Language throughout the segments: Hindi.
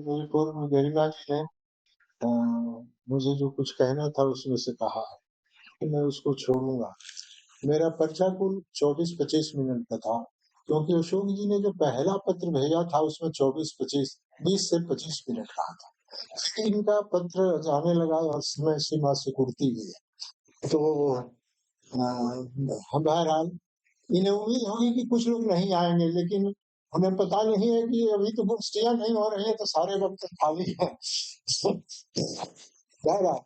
बिल्कुल, गरिमा जी ने अ, मुझे जो कुछ कहना था उसमें से कहा है कि मैं उसको छोड़ूँगा। मेरा पर्चा कुल 24-25 मिनट का था, क्योंकि अशोक जी ने जो पहला पत्र भेजा था उसमें 24-25 20 से 25 मिनट कहा था। लेकिन इनका पत्र जाने लगा और समय सीमा सिकुड़ती गई है। तो बहरहाल इन्हें उम्मीद होगी कि कुछ लोग नहीं आएँगे, लेकिन उन्हें पता नहीं है कि अभी तो पुष्टियाँ नहीं हो रही है, तो सारे वक़्त खाली है। बहरहाल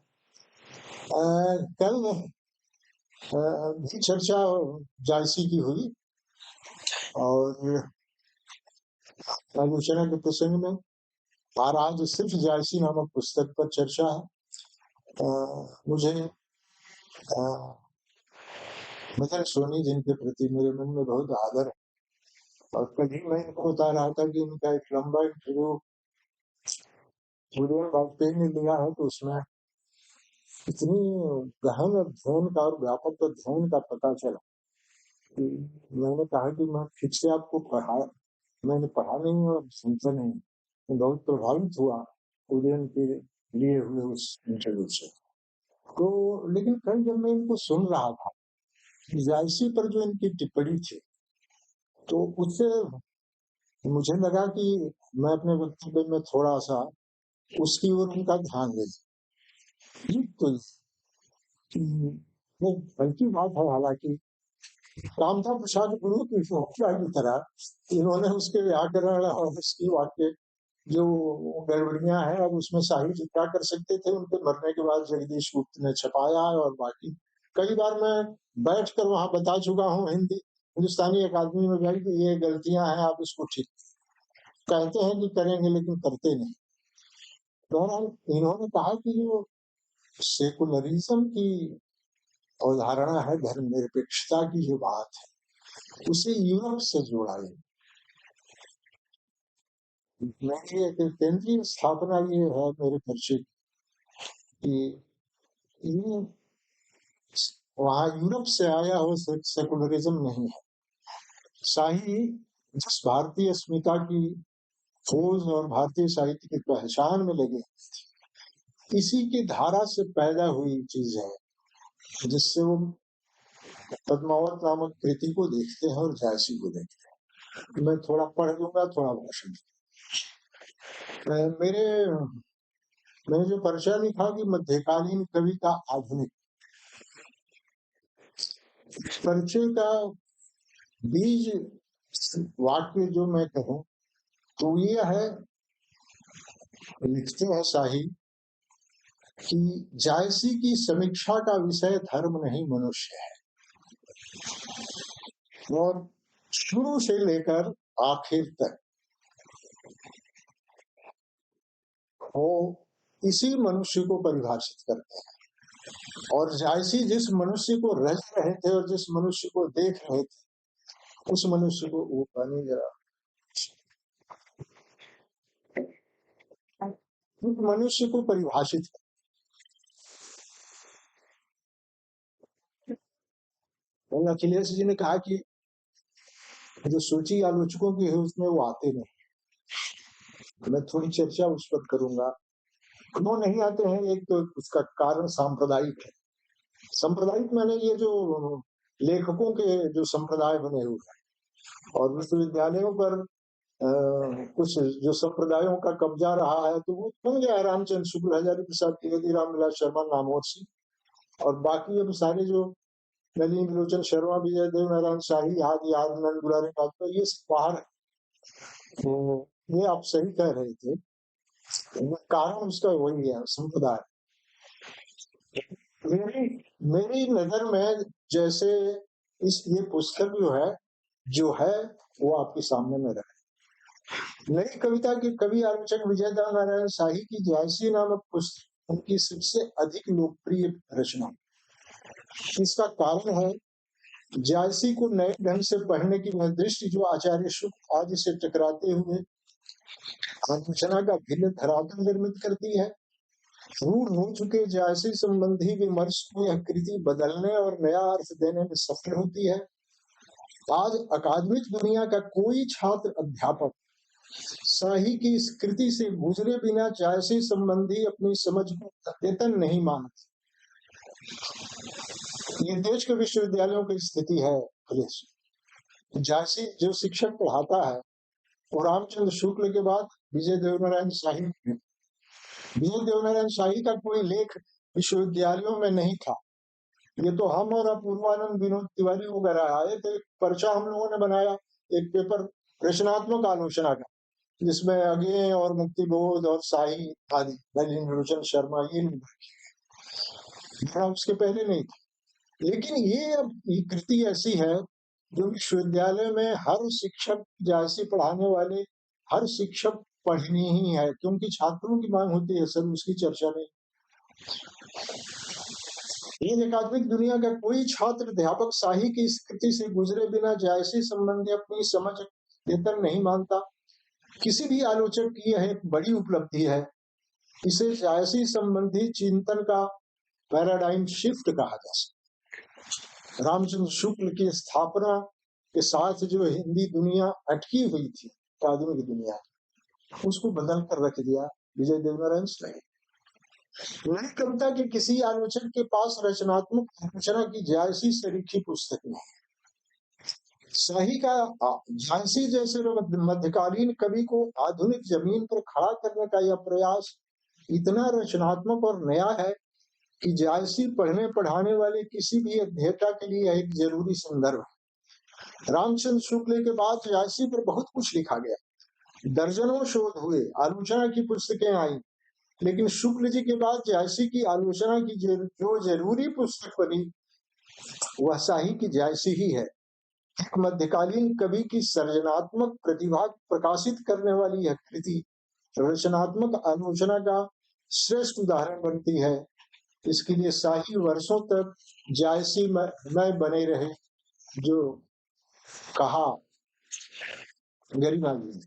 कल भी चर्चा जायसी की हुई और आलोचना के प्रसंग में और आज सिर्फ जायसी नामक पुस्तक पर चर्चा है। मुझे मदन सोनी जिनके प्रति मेरे मन में बहुत आदर है और कभी मैं इनको बता रहा था कि उनका एक लंबा इंटरव्यू उदयन वाजपेयी ने लिया है, तो उसमें इतनी गहन अध्ययन का और व्यापक अध्ययन का पता चला कि मैंने कहा कि मैं फिर से आपको मैंने पढ़ा नहीं और सुनता नहीं। मैं बहुत प्रभावित हुआ उदयन के लिए हुए उस इंटरव्यू से। तो लेकिन कल जब मैं इनको सुन रहा था, जायसी पर जो इनकी टिप्पणी थी, तो उससे मुझे लगा कि मैं अपने वक्तव्य में थोड़ा-सा उसकी ओर उनका ध्यान दे दूं। तो वो हल्की बात है, हालांकि कामता प्रसाद गुरु की व्याख्या की तरह इन्होंने उसके व्याकरण और उसकी वाक्य जो गड़बड़ियां हैं, अब उसमें साहित्य क्या कर सकते थे। उनके मरने के बाद जगदीश गुप्त ने छपाया है और बाकी कई बार मैं बैठ कर वहां बता चुका हूँ हिंदुस्तानी अकादमी में भाई कि ये गलतियां हैं, आप इसको ठीक कहते हैं कि करेंगे लेकिन करते नहीं। बहरहाल इन्होंने कहा कि जो सेकुलरिज्म की अवधारणा है, धर्मनिरपेक्षता की जो बात है, उसे यूरोप से जोड़ा है। मेरी केंद्रीय स्थापना ये है मेरे परिचय कि ये वहां यूरोप से आया हो सेकुलरिज्म नहीं है। शाही जिस भारतीय अस्मिता की खोज और भारतीय साहित्य की पहचान में लगे, इसी की धारा से पैदा हुई चीज है, जिससे वो पद्मावत नामक कृति को देखते हैं और जायसी को देखते हैं। मैं थोड़ा पढ़ दूंगा, थोड़ा भाषण। मेरे मैंने जो परिचय लिखा कि मध्यकालीन कवि का आधुनिक, परिचय का बीज वाक्य जो मैं कहूं तो ये है, लिखते हैं शाही कि जायसी की समीक्षा का विषय धर्म नहीं मनुष्य है, और शुरू से लेकर आखिर तक वो इसी मनुष्य को परिभाषित करते हैं। और जायसी जिस मनुष्य को रच रहे थे और जिस मनुष्य को देख रहे थे, उस मनुष्य को वो पानी जरा उस मनुष्य को परिभाषित कर। अखिलेश जी ने कहा कि जो सूची आलोचकों की है उसमें वो आते नहीं। मैं थोड़ी चर्चा उस पर करूंगा। क्यों नहीं आते हैं? एक तो उसका कारण सांप्रदायिक है। सांप्रदायिक माने ये जो लेखकों के जो संप्रदाय बने हुए हैं और विश्वविद्यालयों पर कुछ जो संप्रदायों का कब्जा रहा है, तो वो बन गया रामचंद्र शुक्ल, हजारी प्रसाद त्रिवेदी, रामविलास शर्मा, नामोर्सी और बाकी अब सारे जो नलिनी विलोचन शर्मा, विजय देव नारायण शाही, आदि आनंद दुलारी वाजपेयी, ये सब बाहर है। तो ये आप सही कह रहे थे, कारण उसका वही है, संप्रदाय। मेरी नजर में जैसे ये पुस्तक जो है वो आपके सामने में रहे। नई कविता के कवि आलोचक विजय देव नारायण शाही की जायसी नामक पुस्तक उनकी सबसे अधिक लोकप्रिय रचना। इसका कारण है जायसी को नए ढंग से पढ़ने की वह दृष्टि जो आचार्य शुक्ल आदि से टकराते हुए आलोचना का भिन्न धरातल निर्मित करती है। रूढ़ हो चुके जायसी संबंधी विमर्श को यह कृति बदलने और नया अर्थ देने में सफल होती है। आज अकादमिक दुनिया का कोई छात्र अध्यापक शाही की इस कृति से गुजरे बिना जायसी संबंधी अपनी समझ को अद्यतन नहीं मानते। ये देश के विश्वविद्यालयों की स्थिति है। जायसी जो शिक्षक पढ़ाता है वो रामचंद्र शुक्ल के बाद विजय देवनारायण शाही। विजय देवनारायण शाही का कोई लेख विश्वविद्यालयों में नहीं था। ये तो हम और अपूर्वानंद विनोद तिवारी वगैरह आए थे। पर्चा हम लोगों ने बनाया, एक पेपर रचनात्मक आलोचना का, जिसमें अगे और मुक्तिबोध और शाही आदि लोचन शर्मा ये लोग उसके पहले नहीं था। लेकिन ये अब ये कृति ऐसी है जो विश्वविद्यालय में हर शिक्षक, जायसी पढ़ाने वाले हर शिक्षक पढ़नी ही है, क्योंकि छात्रों की मांग होती है। सर उसकी चर्चा नहीं। ये एकात्मिक दुनिया का कोई छात्र अध्यापक शाही की इस कृति से गुजरे बिना जायसी संबंधी अपनी समझ वेतन नहीं मानता। किसी भी आलोचक की यह एक बड़ी उपलब्धि है। इसे जायसी संबंधी चिंतन का पैराडाइम शिफ्ट कहा जा सकता। रामचंद्र शुक्ल की स्थापना के साथ जो हिंदी दुनिया अटकी हुई थी, आधुनिक दुनिया, उसको बदल कर रख दिया विजय देवनारायण शाही। नई कविता के किसी आलोचक के पास रचनात्मक आलोचना की जायसी सरीखी पुस्तक नहीं। शाही का झांसी जैसे मध्यकालीन कवि को आधुनिक जमीन पर खड़ा करने का यह प्रयास इतना रचनात्मक और नया है कि जायसी पढ़ने पढ़ाने वाले किसी भी अध्येता के लिए एक जरूरी संदर्भ है। रामचंद्र शुक्ल के बाद जायसी पर बहुत कुछ लिखा गया, दर्जनों शोध हुए, आलोचना की पुस्तकें आई, लेकिन शुक्ल जी के बाद जायसी की आलोचना की जो जरूरी पुस्तक बनी वह शाही की जायसी ही है। एक मध्यकालीन कवि की सर्जनात्मक प्रतिभा प्रकाशित करने वाली यह कृति रचनात्मक आलोचना का श्रेष्ठ उदाहरण बनती है। इसके लिए शाही वर्षों तक जायसी में बने रहे, जो कहा गरिमा जी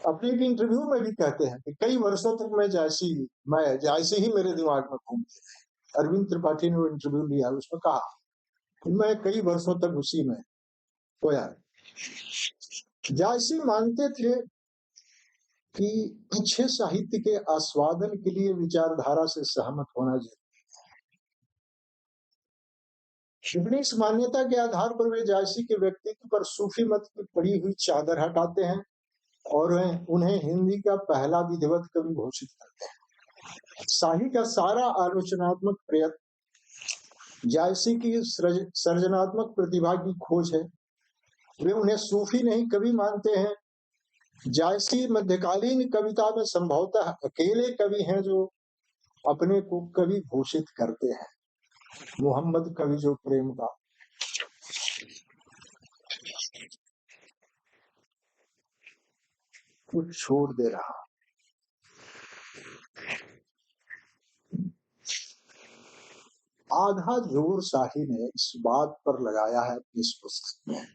अपने एक इंटरव्यू में भी कहते हैं कि कई वर्षों तक मैं जायसी ही मेरे दिमाग में घूमते रहे। अरविंद त्रिपाठी ने वो इंटरव्यू लिया, उसमें कहा मैं कई वर्षों तक उसी में खोया। जायसी मानते थे कि अच्छे साहित्य के आस्वादन के लिए विचारधारा से सहमत होना जरूरी है। इस मान्यता के आधार पर वे जायसी के व्यक्तित्व पर सूफी मत की पड़ी हुई चादर हटाते हैं और उन्हें हिंदी का पहला विधिवत कवि घोषित करते हैं। शाही का सारा आलोचनात्मक प्रयत्न जायसी की सर्जनात्मक प्रतिभा की खोज है। वे उन्हें सूफी नहीं कवि मानते हैं। जायसी मध्यकालीन कविता में संभवतः अकेले कवि हैं जो अपने को कवि घोषित करते हैं। मोहम्मद कवि जो प्रेम का कुछ छोड़ दे रहा। आधा जोर शाही ने इस बात पर लगाया है इस पुस्तक में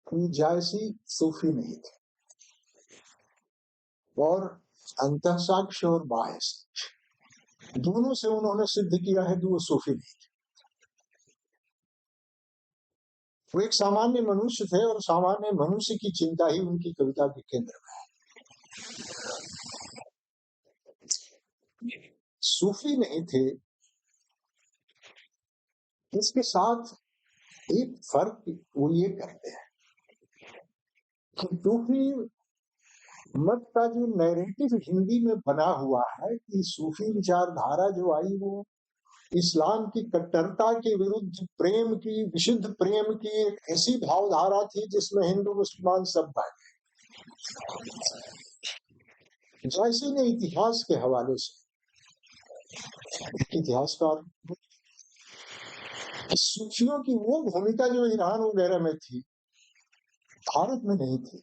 कि जायसी सूफी नहीं थे और अंतःसाक्ष्य और बाह्य साक्ष्य दोनों से उन्होंने सिद्ध किया है कि वो सूफी नहीं थे। वो एक सामान्य मनुष्य थे और सामान्य मनुष्य की चिंता ही उनकी कविता के केंद्र में है। सूफी नहीं थे। इसके साथ एक फर्क वो ये करते हैं कि सूफी मत का जो नैरेटिव हिंदी में बना हुआ है कि सूफी विचारधारा जो आई वो इस्लाम की कट्टरता के विरुद्ध प्रेम की, विशुद्ध प्रेम की एक ऐसी भावधारा थी जिसमें हिंदू मुसलमान सब भाई। जैसे ने इतिहास के हवाले से इतिहासकार सूफियों की वो भूमिका जो ईरान वगैरह में थी भारत में नहीं थी।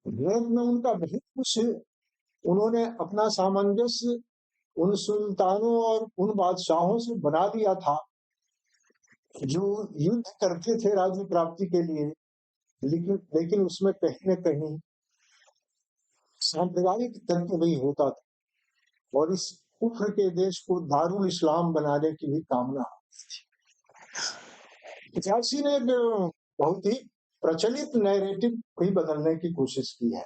भारत में उनका बहुत कुछ उन्होंने अपना सामंजस्य उन सुल्तानों और उन बादशाहों से बना लिया था जो युद्ध करते थे राज्य प्राप्ति के लिए, लेकिन उसमें कहीं न कहीं सांप्रदायिक तत्व भी होता था और इस कुफ्र के देश को दारुल इस्लाम बनाने की भी कामना होती थी। झांसी ने एक बहुत ही प्रचलित नैरेटिव भी बदलने की कोशिश की है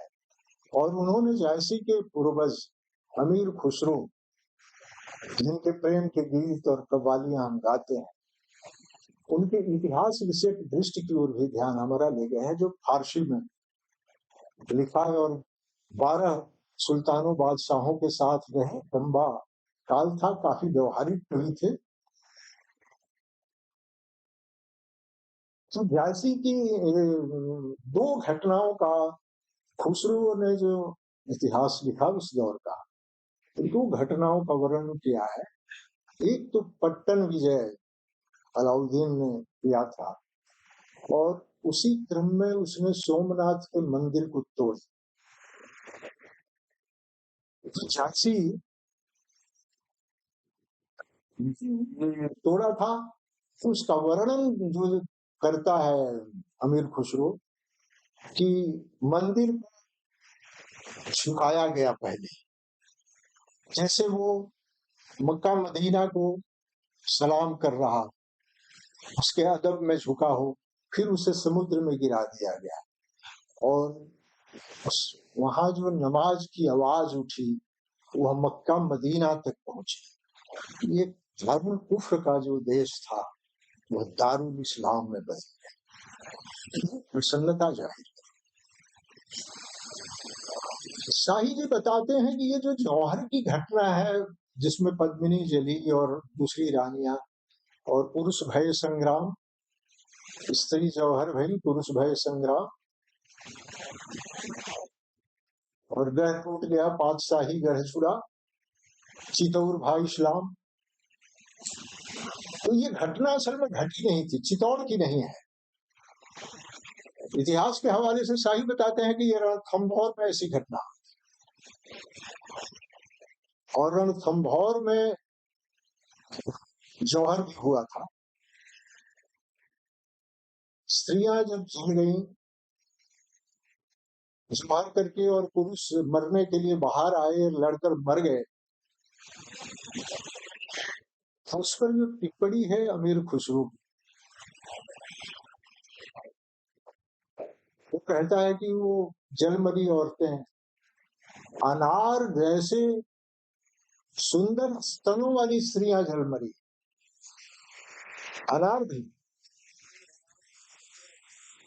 और उन्होंने झांसी के पूर्वज अमीर खुसरो, जिनके प्रेम के गीत और कव्वालियां हम गाते हैं, उनके इतिहास विषय दृष्टि की ओर भी ध्यान हमारा ले गए हैं, जो फारसी में लिखा है और 12 सुल्तानों बादशाहों के साथ रहे लंबा काल था, काफी व्यवहारिक कवि थे। तो झांसी की 2 घटनाओं का खुसरो ने जो इतिहास लिखा उस दौर का, 2 घटनाओं का वर्णन किया है। एक तो पट्टन विजय अलाउद्दीन ने किया था और उसी क्रम में उसने सोमनाथ के मंदिर को तोड़ झांसी तोड़ा था। तो उसका वर्णन जो करता है अमीर खुसरो कि मंदिर झुकाया गया पहले, जैसे वो मक्का मदीना को सलाम कर रहा, उसके अदब में झुका हो, फिर उसे समुद्र में गिरा दिया गया और वहां जो नमाज की आवाज उठी वह मक्का मदीना तक पहुंची। ये दारुल कुफ्र का जो देश था वह दारुल इस्लाम में बदल गया। प्रसन्नता जाहिर। शाही जी बताते हैं कि ये जो जौहर की घटना है, जिसमें पद्मिनी जली और दूसरी रानियां और पुरुष भय संग्राम, स्त्री जौहर भई पुरुष भय संग्राम और गह टूट गया पातशाही गढ़ चुरा, चितौर भाई इस्लाम। तो ये घटना असल में घटी नहीं थी, चित्तौड़ की नहीं है। इतिहास के हवाले से शाही बताते हैं कि ये रणथंभौर में ऐसी घटना, और रणथंभौर में जौहर भी हुआ था। स्त्रियां जब जल गई जौहर करके और पुरुष मरने के लिए बाहर आए, लड़कर मर गए, उस पर जो टिप्पणी है अमीर खुसरो, वो कहता है कि वो जलमरी औरतें अनार जैसे सुंदर स्तनों वाली स्त्रियां जलमरी, अनार भी,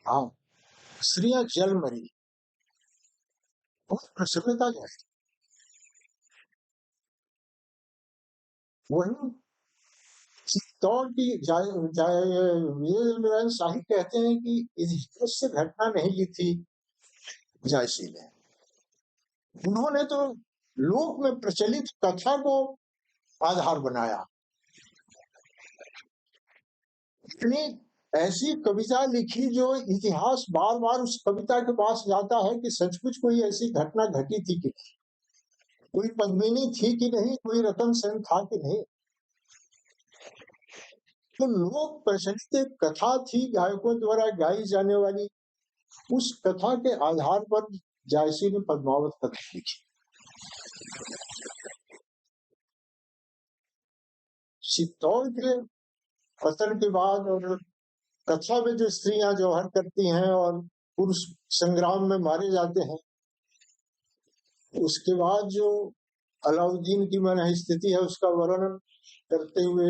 हाँ, स्त्रियां जलमरी, बहुत प्रसन्नता जाए। वही चित्तौड़ की ये शाही कहते हैं कि इससे घटना नहीं की थी झांसी ने, उन्होंने तो लोक में प्रचलित कथा को आधार बनाया। इतनी ऐसी कविता लिखी जो इतिहास बार बार उस कविता के पास जाता है कि सचमुच कोई ऐसी घटना घटी थी कि नहीं, कोई पद्मिनी थी कि नहीं, कोई रतन सेन था कि नहीं। तो लोक प्रचलित एक कथा थी गायकों द्वारा गाई जाने वाली, उस कथा के आधार पर झांसी ने पद्मावत कथा लिखी। चित्तौड़ के पतन के बाद और कथा में जो स्त्रियां जौहर करती हैं और पुरुष संग्राम में मारे जाते हैं, उसके बाद जो अलाउद्दीन की मन स्थिति है उसका वर्णन करते हुए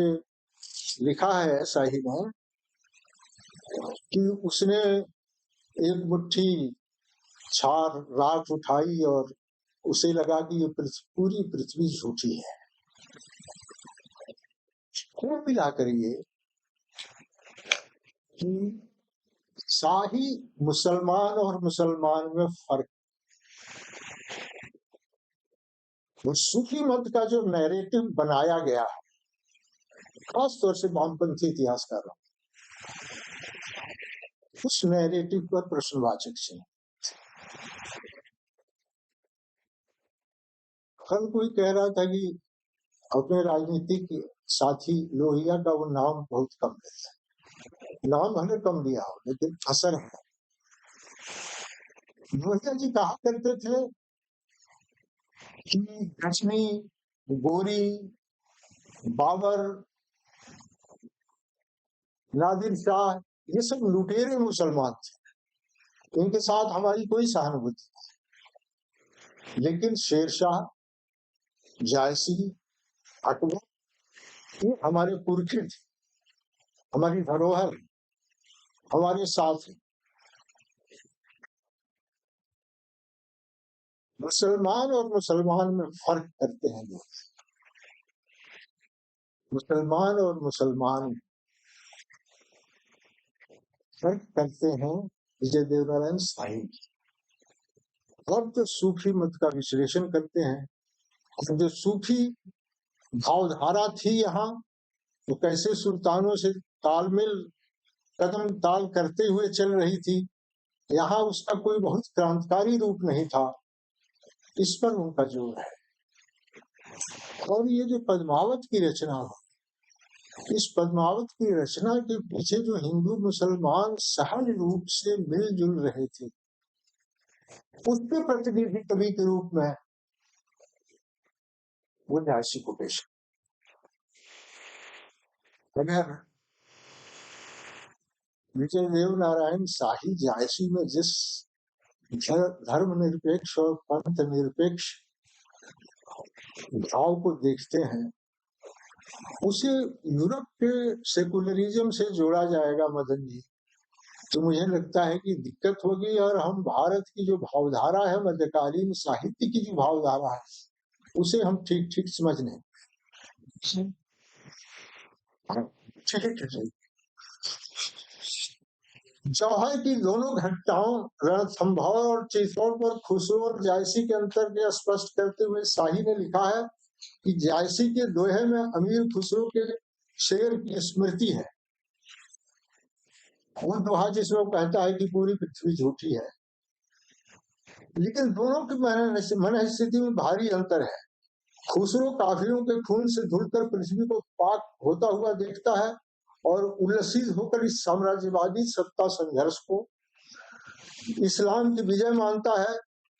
लिखा है शाही ने कि उसने एक मुट्ठी छार राख उठाई और उसे लगा कि ये पूरी पृथ्वी झूठी है। कुल मिलाकर ये कि शाही मुसलमान और मुसलमान में फर्क, वो सूफी मत का जो नैरेटिव बनाया गया है, खास तौर से वामपंथी इतिहासकारों, उस नैरेटिव पर प्रश्नवाचक से कल कोई कह रहा था कि अपने राजनीतिक साथी लोहिया का वो नाम बहुत कम लेता है, नाम भले कम लिया हो लेकिन असर है। लोहिया जी कहा करते थे कि गजनी, गोरी, बाबर नादिर शाह, ये सब लुटेरे मुसलमान थे, इनके साथ हमारी कोई सहानुभूति नहीं। लेकिन शेरशाह, जायसी, अकबर, ये हमारे पुरखे थे, हमारी धरोहर, हमारे साथ। मुसलमान और मुसलमान में फर्क करते हैं लोग। मुसलमान और मुसलमान फर्क करते हैं विजय देवनारायण साईं। अब जो सूफी मत का विश्लेषण करते हैं, जो सूफी भावधारा थी यहाँ, वो कैसे सुल्तानों से तालमेल कदम ताल करते हुए चल रही थी, यहाँ उसका कोई बहुत क्रांतिकारी रूप नहीं था, इस पर उनका जोर है। और ये जो पद्मावत की रचना हो, इस पद्मावत की रचना के पीछे जो हिंदू मुसलमान सहज रूप से मिलजुल रहे थे, उसके प्रतिनिधि कवि के रूप में वो जायसी को पेश। अगर विजय देव नारायण शाही जायसी में जिस धर्मनिरपेक्ष और पंथ निरपेक्ष भाव को देखते हैं, उसे यूरोप के सेकुलरिज्म से जोड़ा जाएगा मदन जी, तो मुझे लगता है कि दिक्कत होगी। और हम भारत की जो भावधारा है, मध्यकालीन साहित्य की जो भावधारा है, उसे हम ठीक ठीक समझ नहीं। जौहर की दोनों घटनाओं रणथंभौर और चित्तौड़ पर खुसरो और जायसी के अंतर के स्पष्ट करते हुए शाही ने लिखा है कि जायसी के दोहे में अमीर खुसरो के शेर की स्मृति है। वो दोहा जिसमें कहता है कि पूरी पृथ्वी झूठी है, लेकिन दोनों की मन स्थिति में भारी अंतर है। खुसरो काफिरों के खून से धुलकर पृथ्वी को पाक होता हुआ देखता है और उल्लसित होकर इस साम्राज्यवादी सत्ता संघर्ष को इस्लाम की विजय मानता है।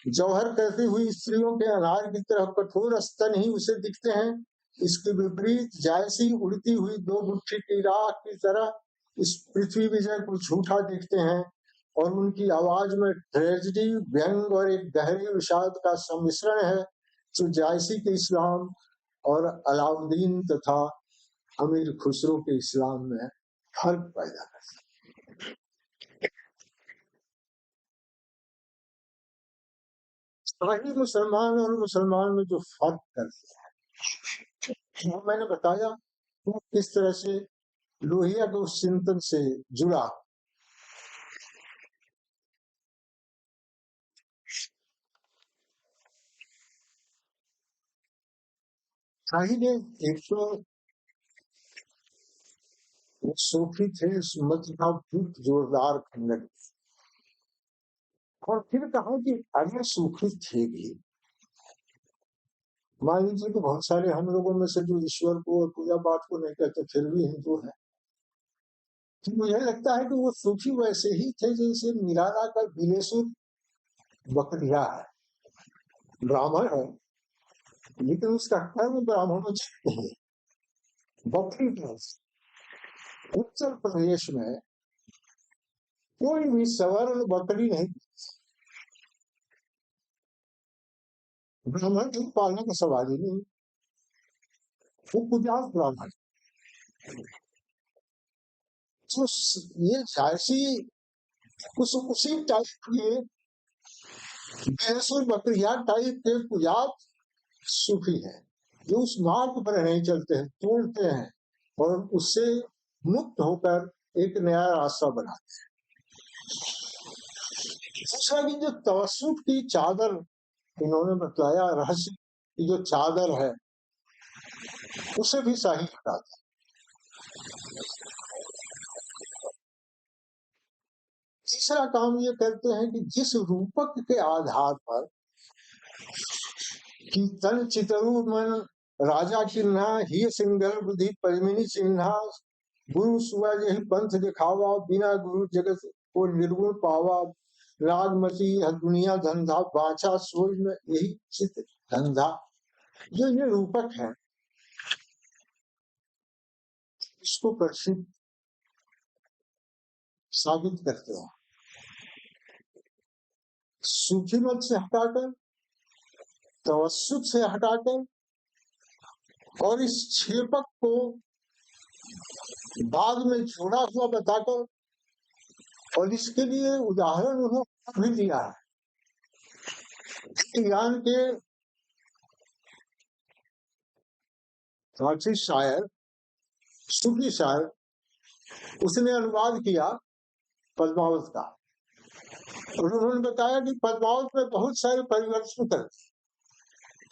जौहर करती हुई स्त्रियों के अनार की तरह कठोर स्तन ही उसे दिखते हैं। इसके विपरीत जायसी उड़ती हुई दो मुट्ठी की राख की तरह इस पृथ्वी विजय को झूठा देखते हैं, और उनकी आवाज में ट्रेजेडी, व्यंग और एक गहरी विषाद का सम्मिश्रण है, जो जायसी के इस्लाम और अलाउद्दीन तथा अमीर खुसरो के इस्लाम में फर्क पैदा करता है। सही मुसलमान और मुसलमान में जो फर्क करते हैं, वो मैंने बताया वो किस तरह से लोहिया के उस चिंतन से जुड़ा। शाही ने एक तो सूफी थे, सुन्नत का बहुत जोरदार खंडन, और फिर कहा कि अगर सूफी थे भी, मान लीजिए कि बहुत सारे हम लोगों में से जो ईश्वर को और पूजा पाठ को नहीं कहते फिर भी हिंदू है, तो मुझे लगता है कि वो सूफी वैसे ही थे जैसे निराला का बिलेसुर बकरिया है, ब्राह्मण है, लेकिन उसका कर्म ब्राह्मणों से नहीं। बकरी उत्तर प्रदेश में कोई भी सवर्ण बकरी नहीं, ब्राह्मण को पालने का सवाल ही नहीं, वो पुजारी ब्राह्मण। तो ये जायसी उसी टाइप के बेसुर बकरिया टाइप के पुजारी सूफी है, जो उस मार्ग पर नहीं चलते हैं, तोड़ते हैं और उससे मुक्त होकर एक नया रास्ता बनाते हैं। दूसरा की जो तवस्सुफ की चादर इन्होंने बताया, रहस्य की जो चादर है, उसे भी शाही हटाता। तीसरा काम ये करते हैं कि जिस रूपक के आधार पर कि तन चितरु मन राजा चिन्हा ही सिंगल बुद्धि पद्मिनी चिन्हा गुरु सुआ यही पंथ दिखावा बिना गुरु जगत को निर्गुण पावा रागमती दुनिया धंधा बाचा सोच में यही चित धंधा। जो ये रूपक है, इसको प्रसिद्ध साबित करते हैं। सूफी मत से हटाकर, तवस्सुत से हटाकर और इस छेपक को बाद में छोड़ा हुआ बताकर, और इसके लिए उदाहरण उन्होंने भी दिया है। ईरान के फारसी शायर, सूफी शायर, उसने अनुवाद किया पद्मावत का, और उन्होंने बताया कि पद्मावत में बहुत सारे परिवर्तन कर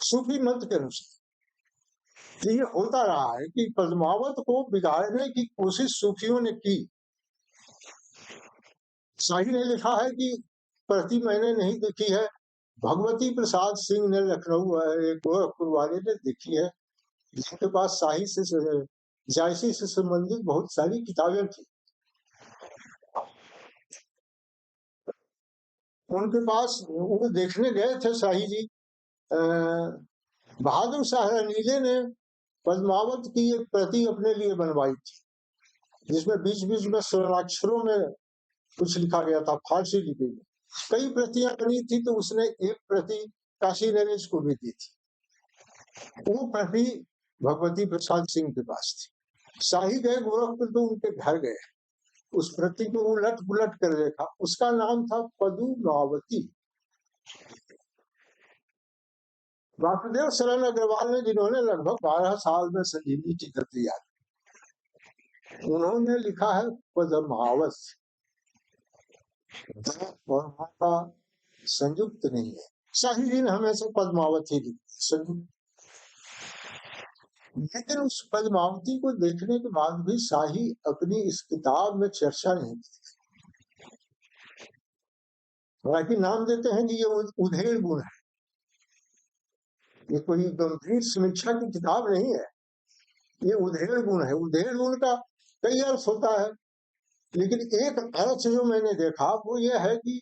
सूफी मत के अनुसार। ये होता रहा है कि पद्मावत को बिगाड़ने की कोशिश सूफियों ने की। शाही ने लिखा है कि प्रति मैंने नहीं देखी है, भगवती प्रसाद सिंह ने लखनऊ गोरखपुर वाले ने देखी है, जिनके पास शाही से जायसी से संबंधित बहुत सारी किताबें थी। उनके पास वो देखने गए थे शाही जी। बहादुर शाह नीले ने पद्मावत की एक प्रति अपने लिए बनवाई थी, जिसमें बीच बीच में स्वर्णाक्षरों में कुछ लिखा गया था फारसी लिपि में। कई प्रतियां बनी थी, तो उसने एक प्रति काशी नरेश को भी दी थी। वो प्रति भगवती प्रसाद सिंह के पास थी। शाही गए गोरखपुर, तो उनके घर गए, उस प्रति को उलट पुलट कर देखा। उसका नाम था पद्मावती। वासुदेव शरण अग्रवाल ने, जिन्होंने लगभग 12 साल में संजीवनी की कृति याद, उन्होंने लिखा है पद्मावत, और का संयुक्त नहीं है। शाही जी ने हमेशा पद्मावत ही लिखी, संयुक्त। लेकिन उस पद्मावती को देखने के बाद भी शाही अपनी इस किताब में चर्चा नहीं की। हालांकि नाम देते हैं कि ये उधेड़ गुण है, ये कोई गंभीर समीक्षा की किताब नहीं है, ये उधेड़ गुण है। उधेड़ गुण का कई अर्थ होता है, लेकिन एक अर्थ जो मैंने देखा वो ये है कि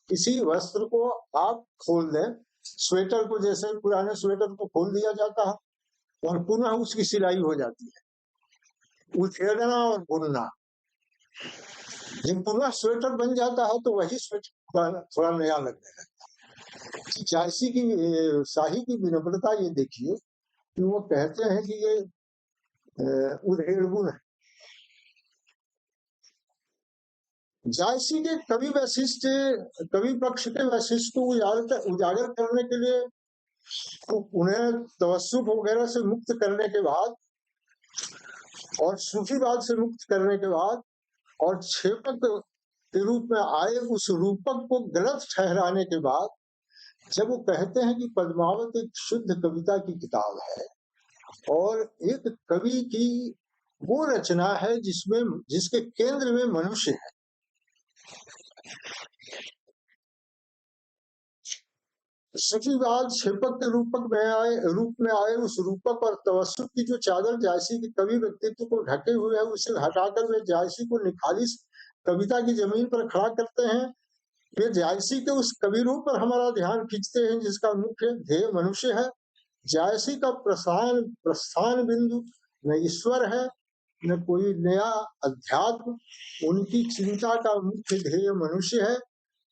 किसी वस्त्र को आप खोल दें, स्वेटर को, जैसे पुराने स्वेटर को खोल दिया जाता है और पुनः उसकी सिलाई हो जाती है। उधेड़ना और बुनना, जब पुनः स्वेटर बन जाता है तो वही स्वेटर थोड़ा नया लगने लगता है। जायसी की, शाही की विनम्रता ये देखिए कि वो कहते हैं कि ये उधेड़ गुण है। जायसी के कवि वैशिष्ट, कवि पक्ष के वैशिष्ट को उजागर करने के लिए, तो उन्हें तवस्सुफ वगैरह से मुक्त करने के बाद और सूफीवाद से मुक्त करने के बाद और छेपक के रूप में आए उस रूपक को गलत ठहराने के बाद, जब वो कहते हैं कि पद्मावत एक शुद्ध कविता की किताब है और एक कवि की वो रचना है जिसके केंद्र में मनुष्य है। सूफीवाद छेपक के रूप में आए उस रूपक और तवस्सुफ की जो चादर जायसी के कवि व्यक्तित्व को ढके हुए है, उसे हटाकर वे जायसी को निखालिस कविता की जमीन पर खड़ा करते हैं। वे जायसी के उस कवि रूप पर हमारा ध्यान खींचते हैं जिसका मुख्य ध्येय मनुष्य है। जायसी का प्रस्थान बिंदु न ईश्वर है न कोई नया अध्यात्म, उनकी चिंता का मुख्य ध्येय मनुष्य है।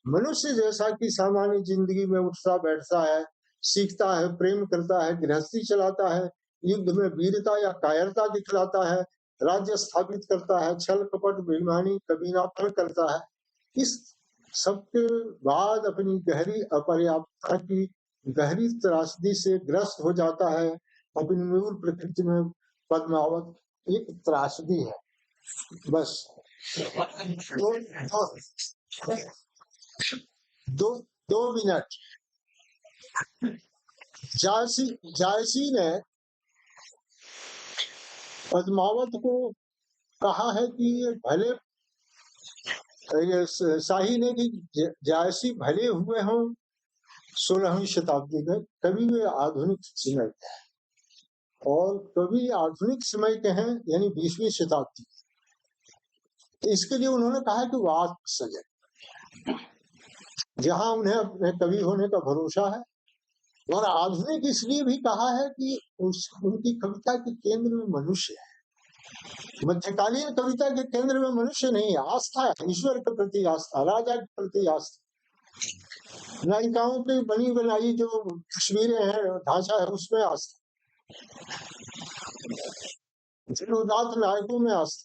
मनुष्य जैसा कि सामान्य जिंदगी में उठता बैठता है, सीखता है, प्रेम करता है, गृहस्थी चलाता है, युद्ध में वीरता या कायरता दिखलाता है, राज्य स्थापित करता है, छल कपट बेईमानी कमीनापन करता है, इस सबके बाद अपनी गहरी अपर्याप्तता की गहरी त्रासदी से ग्रस्त हो जाता है। अपनी मूल प्रकृति में पद्मावत एक त्रासदी है। बस दो मिनट। जायसी ने पद्मावत को कहा है कि ये भले, शाही ने कि जायसी भले हुए हों 16वीं शताब्दी में, कभी वे आधुनिक समय के हैं, और कभी आधुनिक समय के हैं यानी 20वीं शताब्दी। इसके लिए उन्होंने कहा कि वो आत्म सजग, जहां उन्हें अपने कवि होने का भरोसा है, और आधुनिक इसलिए भी कहा है कि उनकी कविता के केंद्र में मनुष्य है। मध्यकालीन कविता के केंद्र में मनुष्य नहीं है, आस्था है, ईश्वर के प्रति आस्था, राजा के प्रति आस्था, नायिकाओं की बनी बनाई जो तस्वीरें हैं, ढांचा है, उसमें आस्था, जीर्णोदात्त नायकों में आस्था।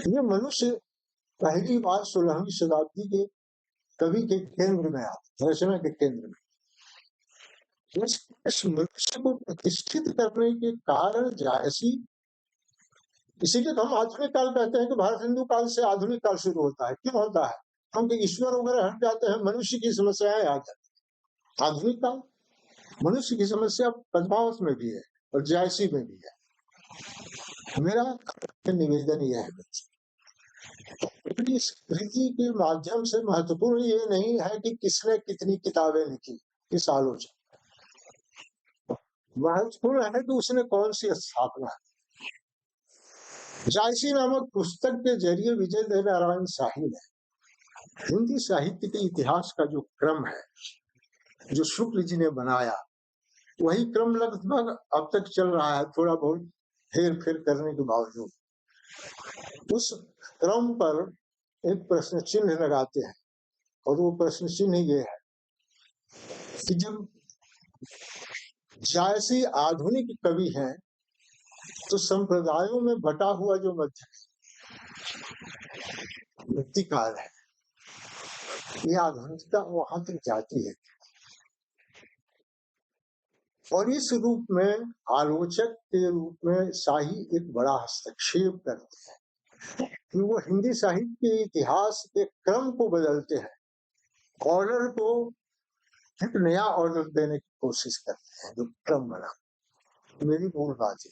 ये मनुष्य पहली बार 16वीं शताब्दी के कवि के केंद्र में आता, रचना के केंद्र में। इस मनुष्य को प्रतिष्ठित करने के कारण जायसी, इसीलिए तो हम आधुनिक काल कहते हैं कि भारत हिंदू काल से आधुनिक काल शुरू होता है। क्यों होता है? क्योंकि ईश्वर वगैरह हट जाते हैं, मनुष्य की समस्याएं आ जाती। आधुनिक काल मनुष्य की समस्या पद्मावत में भी है और जायसी में भी है। मेरा निवेदन यह है, इस कृति के माध्यम से महत्वपूर्ण ये नहीं है कि किसने कितनी किताबें लिखी, किस आलोचक, महत्वपूर्ण है कि उसने कौन सी स्थापना। जायसी नामक पुस्तक के जरिए विजय देव नारायण शाही ने हिंदी साहित्य के इतिहास का जो क्रम है, जो शुक्ल जी ने बनाया, वही क्रम लगभग अब तक चल रहा है, थोड़ा बहुत हेर फेर करने के बावजूद। उस क्रम पर एक प्रश्न चिन्ह लगाते हैं, और वो प्रश्न चिन्ह ये है कि जब जायसी आधुनिक कवि हैं, तो संप्रदायों में बटा हुआ जो मध्य काल है, ये आधुनिकता वहां तक जाती है। और इस रूप में आलोचक के रूप में शाही एक बड़ा हस्तक्षेप करते हैं कि वो हिंदी साहित्य के इतिहास के क्रम को बदलते हैं, ऑर्डर को एक नया ऑर्डर देने की कोशिश करते हैं, जो क्रम बना। मेरी मूल बात है।